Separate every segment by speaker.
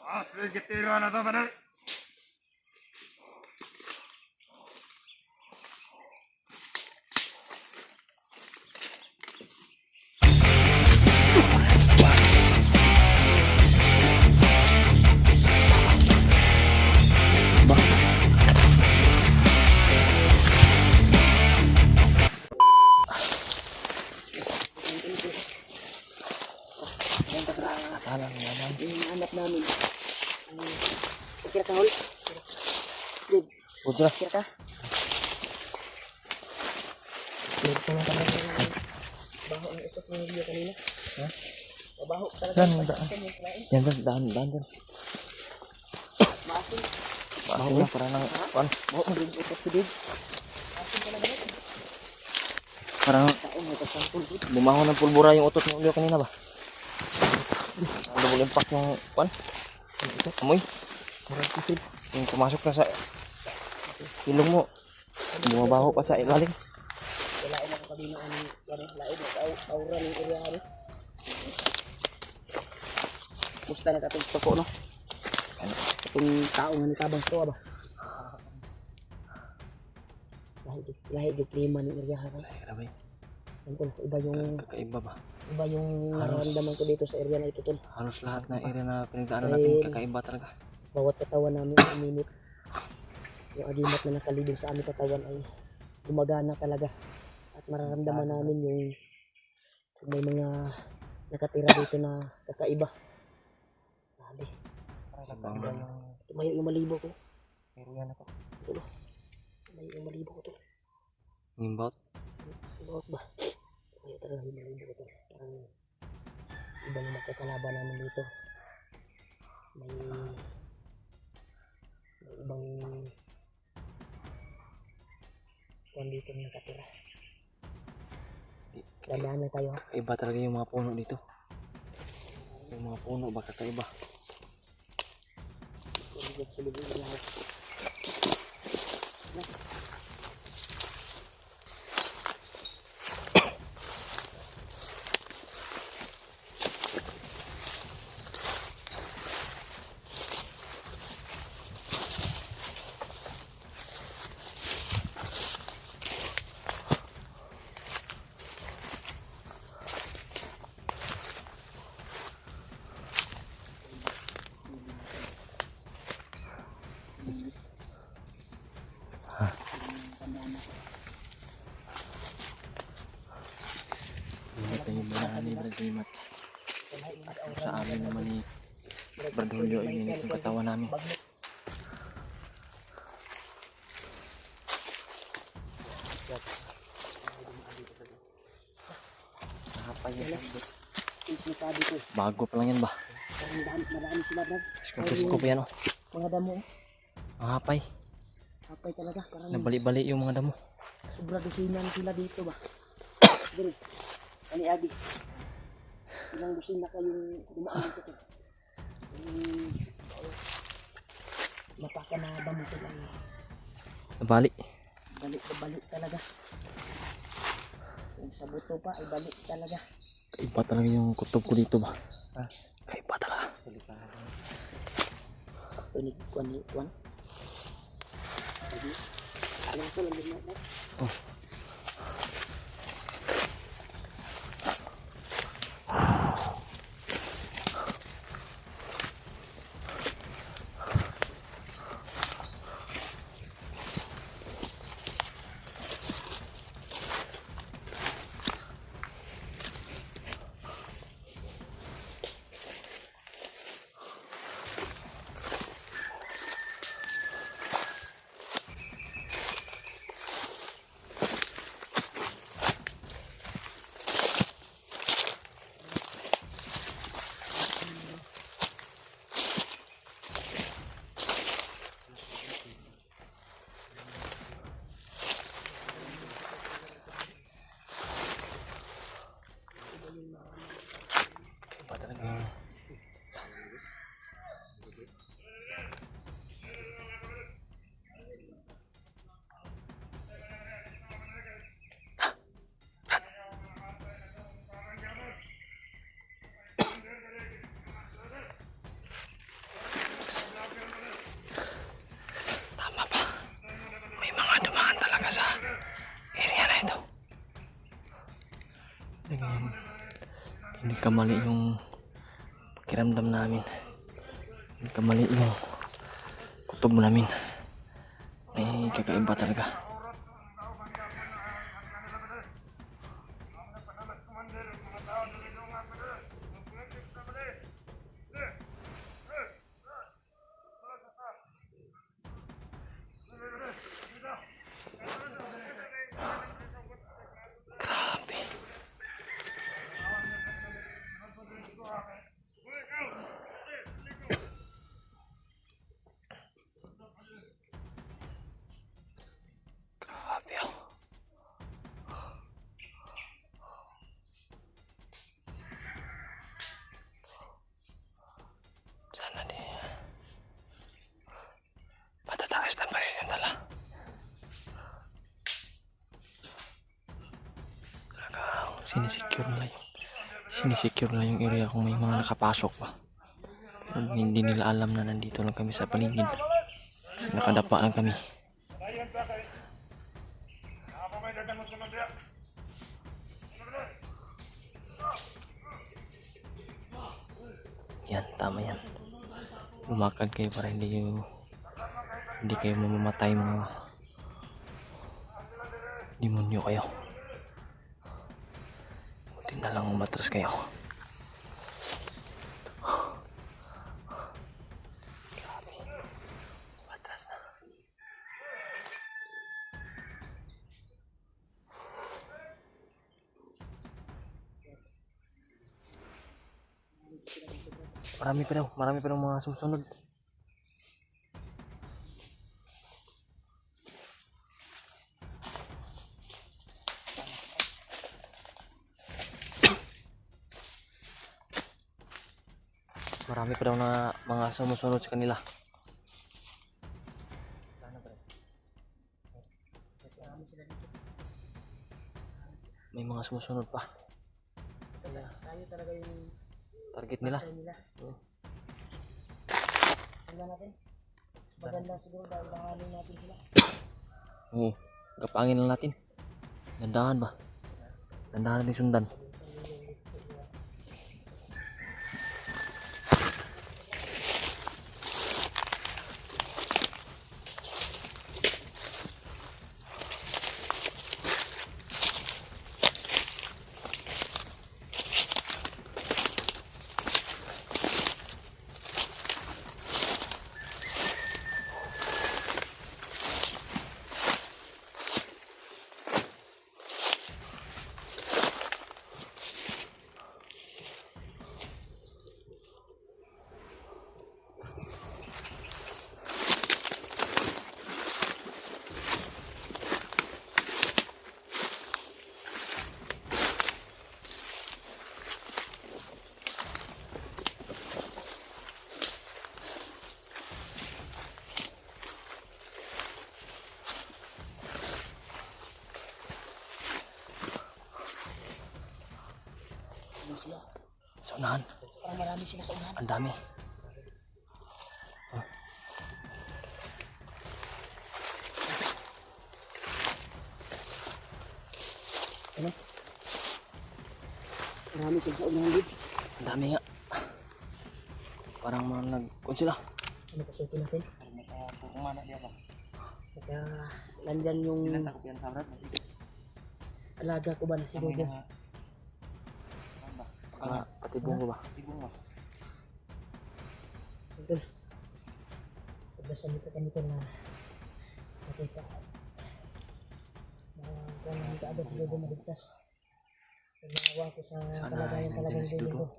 Speaker 1: Sige, tiro na to, padal.
Speaker 2: Hanap namin. Kira ka, Hol?
Speaker 3: Putra.
Speaker 2: Kira ka? Baho ang utot ng video kanina.
Speaker 3: Ha?
Speaker 2: Mabaho talaga.
Speaker 3: Yan, daan.
Speaker 2: Maasin.
Speaker 3: Maasin na, para nang,
Speaker 2: Baho ang utot ko din. Maasin talaga.
Speaker 3: parang
Speaker 2: Taon mo tapos ang pulbut.
Speaker 3: bumaho ng pulbura yung utot ng ulyo kanina ba? Ang double impact yung, amoy. Yung pumasok na sa ilong mo, bumabaho pa sa ilalim.
Speaker 2: Walain ako kanina ang lain. Aura ng area kami. Musta na katong toko, no? Itong tao nga ni Tabang Soa ba? Lahit yung klima ng area kami.
Speaker 3: Grabe,
Speaker 2: Iba yung
Speaker 3: kakaiba ba?
Speaker 2: nararamdaman ko dito sa area na ito, tol.
Speaker 3: Halos lahat na area na pinagdaanan natin kakaiba talaga.
Speaker 2: Bawat katawan namin sa minute, yung agimat na nakalibing sa aming katawan ay gumagana talaga. At mararamdaman namin yung kung may mga nakatira dito na kakaiba. Sabi, tumayo yung malibo ko.
Speaker 3: Area na to.
Speaker 2: Tulo. Tumayo yung malibo ko, tol.
Speaker 3: Ngimbot.
Speaker 2: Tumayo ba? Tumayo talaga yung malibo ko, tol. Parang ibang magkakalaban namin dito. May ibang kung dito nakatira. Dandaan na tayo.
Speaker 3: Iba talaga yung mga puno dito. Yung mga puno ba kakaiba? Ito yung mga ni Bradimat. At sa amin naman ni Bradulyo ay minit yung katawan namin. Nakapay yan.
Speaker 2: Sabi ko,
Speaker 3: Bago pa lang yan ba?
Speaker 2: marami sila, Brad.
Speaker 3: Skupo pa yan, oh.
Speaker 2: Mga damo,
Speaker 3: Nakapay.
Speaker 2: kapay talaga. Parang
Speaker 3: Nabali-bali yung mga damo.
Speaker 2: sobra dusinan sila dito ba. Dito, ani Adi. Ilang dusin na kayong dumaan dito. Napaka na damo ko lang.
Speaker 3: Nabali.
Speaker 2: Balik talaga. Kung sa buto pa, ay balik talaga.
Speaker 3: Kaiba talaga yung kutob ko dito ba? Kaiba talaga.
Speaker 2: Sakto ni Kwan. Jadi, alam ko lang din na.
Speaker 3: Oh. nagkamali yung pakiramdam namin. Nagkamali yung kutob namin. May kakaiba talaga. Grabe. Grabe oh. Sana di patataas na pa rin yung dala. Talagang sinisecure na yung area kung may mga nakapasok pa. Pero hindi nila alam na nandito lang kami sa paligid. Nakadapa lang kami. Yan, tama yan. Lumakad kayo para hindi kayo mamamatay, mga demonyo kayo. Buti na lang umatras kayo. Grabe. Umatras na. Marami pa daw mga susunod. Marami pa daw na mga sumusunod sa kanila. May mga sumusunod pa.
Speaker 2: Tayo talaga yung
Speaker 3: Target nila.
Speaker 2: Tingnan natin. Maganda siguro dahil langanin natin sila.
Speaker 3: Oo. Gapangin lang natin. Dandahan ba? Dandahan natin sundan.
Speaker 2: Sila.
Speaker 3: Sa unahan.
Speaker 2: Parang marami sila sa unahan.
Speaker 3: Ang dami.
Speaker 2: Ano? Marami sila sa unahan din.
Speaker 3: Ang dami nga. Parang mga nag-kun sila.
Speaker 2: Ano pasukin natin? Kaya nandyan yung alaga ko ba na si Dodo?
Speaker 3: Patibong ko ba?
Speaker 2: Betul. Pagdasan dito kami ito na nakita na kung hindi ka agad si Dodo maligtas. Nagnawa ko sa kalagayan talagang
Speaker 3: si
Speaker 2: Dodo
Speaker 3: Dodo.
Speaker 2: ko.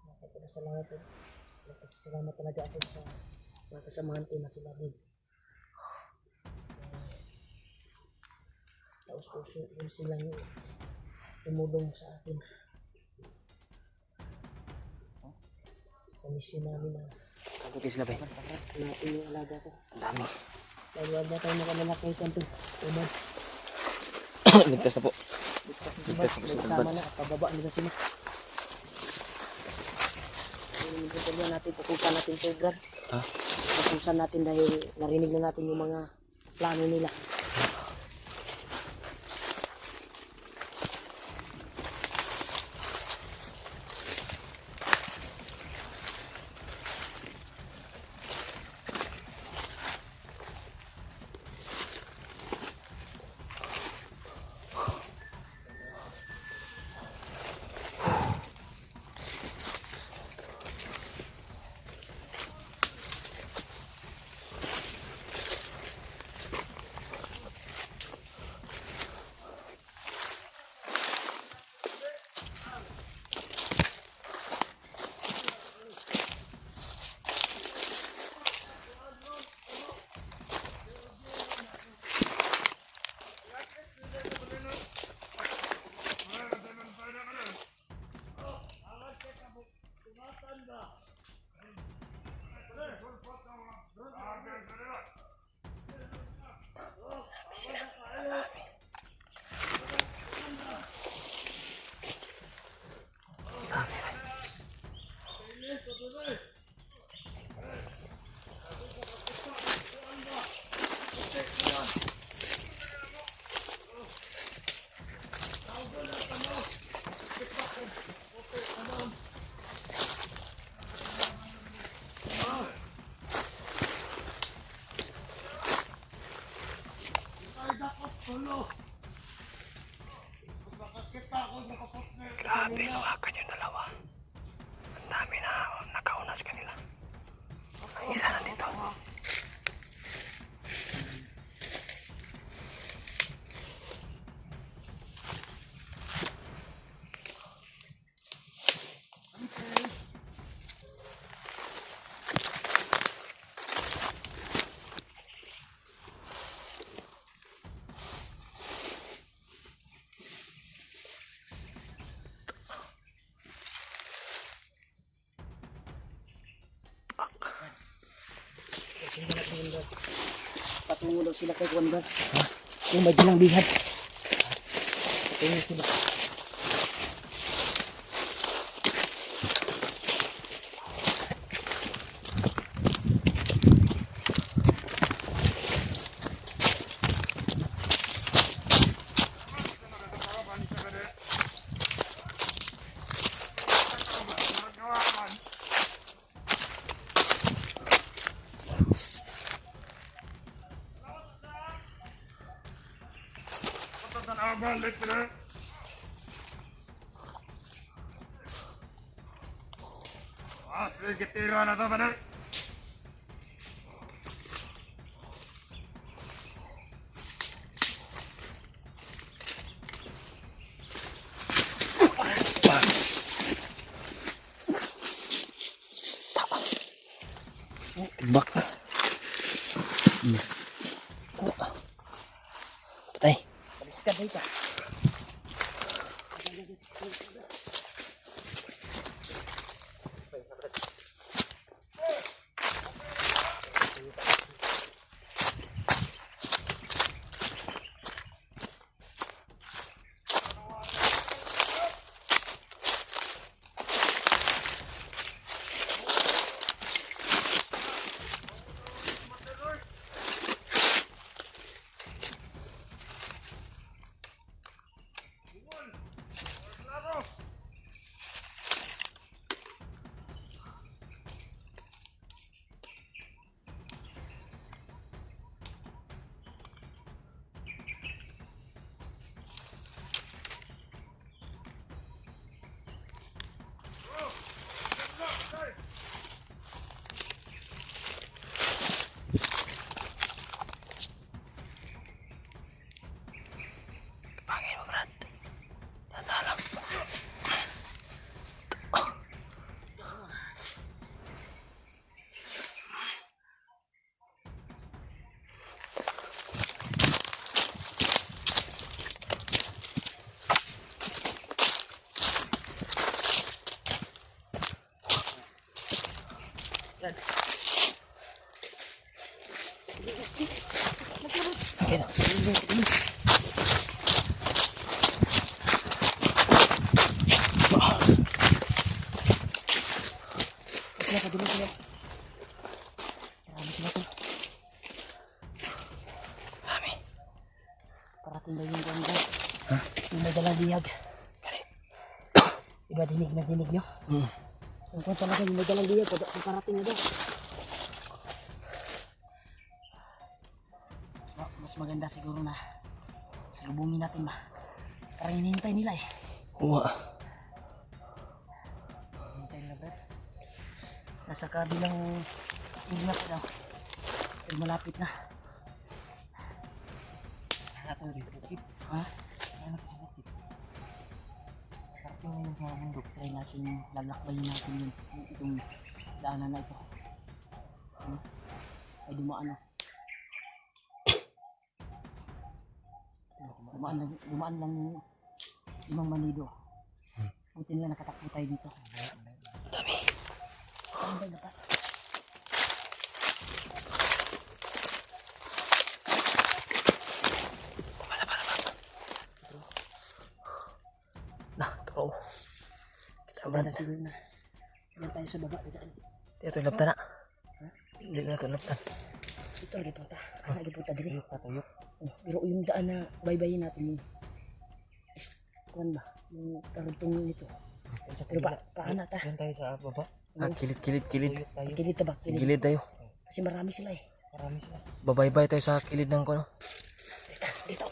Speaker 2: Nakapagdasalamat ko. Nagpasalamat talaga ako sa mga kasamahan ko na sila din. Taos-puso yun silang tumulong sa akin. Sa misyon namin na
Speaker 3: Kagod kayo sila ba?
Speaker 2: natin yung alaga ko.
Speaker 3: Ang dami.
Speaker 2: Dahil wag na tayo makamalaki kanto. Umads.
Speaker 3: Ligtas na po.
Speaker 2: Umads. Nagkasama na. Pababa nila sila. Yung interview natin, pupusan natin kay Grab.
Speaker 3: Ha?
Speaker 2: Pupusan natin dahil narinig na natin yung mga plano nila.
Speaker 3: Hinawakan yung dalawa. Ang dami na nakauna sa kanila. Ang isa nandito.
Speaker 2: Sundan natin yung Brad. Patungo daw sila kay Juan Brad. Yung may dalang bihad. Patungo sila.
Speaker 1: Balik na. Sige, tiro na to, pare.
Speaker 3: Timbak na. Patay.
Speaker 2: Paliskan na ito.
Speaker 3: Pangin mo, Brad. Tanda lang. Okay na.
Speaker 2: Sila ka dulu sila. Marami sila to.
Speaker 3: Dami.
Speaker 2: Parating ba yung Juan Brad? Yung may dalang bihag. Diba dinig na dinig nyo? Yung kung talaga yung may dalang bihag, parating na daw. Mas maganda siguro na salubungin natin ba? Parang hinihintay nila eh.
Speaker 3: Uwa.
Speaker 2: Hinihintay nila Brad. Nasa kabilang tingnan pa daw. Pero malapit na. Hanap ko dito. Ha? Hanap ko dito. Parating na yun sa bundok. Try natin, lalakbayin natin itong daanan na ito. Ay dumaan na. Dumaan lang yung limang manido. Buti nila nakatakbo tayo dito.
Speaker 3: Dami.
Speaker 2: Ang ganda pa.
Speaker 3: Nah, totoo. Kita
Speaker 2: Ang ganda siguro na. Diyan tayo sa baba. Diyan.
Speaker 3: Ito yung laptan na. Hindi na ito laptan.
Speaker 2: Ito lagi punta. Lagi punta diri.
Speaker 3: Patuyok.
Speaker 2: Pero yung daan na baybayin natin yung kuan ba? Yung karugtong nito. Pero paana ta.
Speaker 3: Doon tayo sa baba. Kilid.
Speaker 2: Kilid ta ba?
Speaker 3: Gilid tayo.
Speaker 2: Kasi marami sila eh.
Speaker 3: Babaybay tayo sa kilid ng kono.
Speaker 2: Dito.